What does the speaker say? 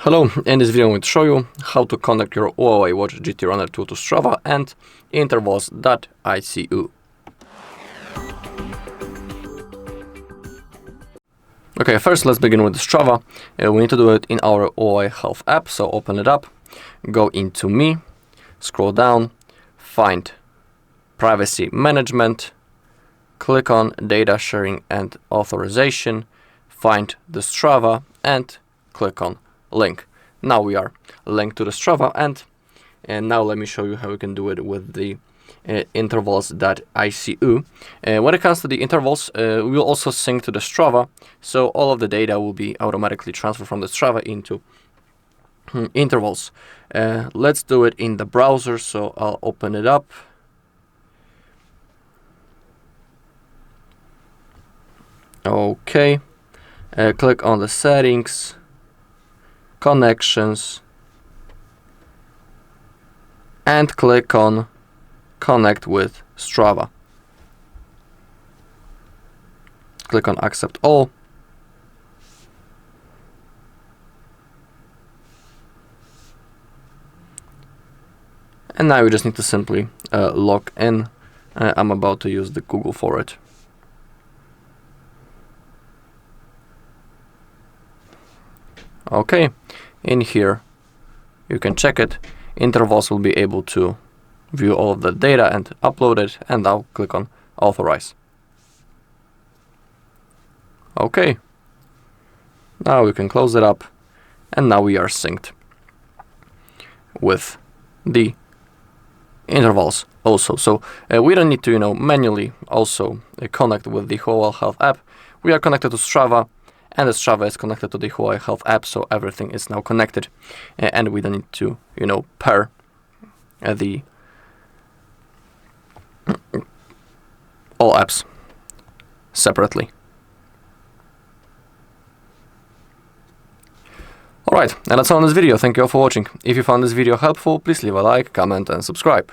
Hello, in this video I'm going to show you how to connect your HUAWEI Watch GT Runner tool to Strava and Intervals.icu. Okay, first let's begin with Strava. We need to do it in our HUAWEI Health app, so open it up, go into Me, scroll down, find Privacy Management, click on Data Sharing and Authorization, find the Strava and click on Link. Now we are linked to the Strava and now let me show you how we can do it with the intervals.icu. When it comes to the intervals, we will also sync to the Strava, so all of the data will be automatically transferred from the Strava into intervals. Let's do it in the browser, so I'll open it up. Okay, click on the settings, connections, and click on connect with Strava. Click on accept all. And now you just need to simply log in. I'm about to use the Google for it. Okay, in here you can check it. Intervals will be able to view all of the data and upload it, and now click on Authorize. Okay, now we can close it up, and now we are synced with the intervals also. So we don't need to manually also connect with the HUAWEI Health app. We are connected to Strava, and the Strava is connected to the HUAWEI Health app, so everything is now connected, and we don't need to pair the all apps separately. Alright, and that's all in this video. Thank you all for watching. If you found this video helpful, please leave a like, comment and subscribe.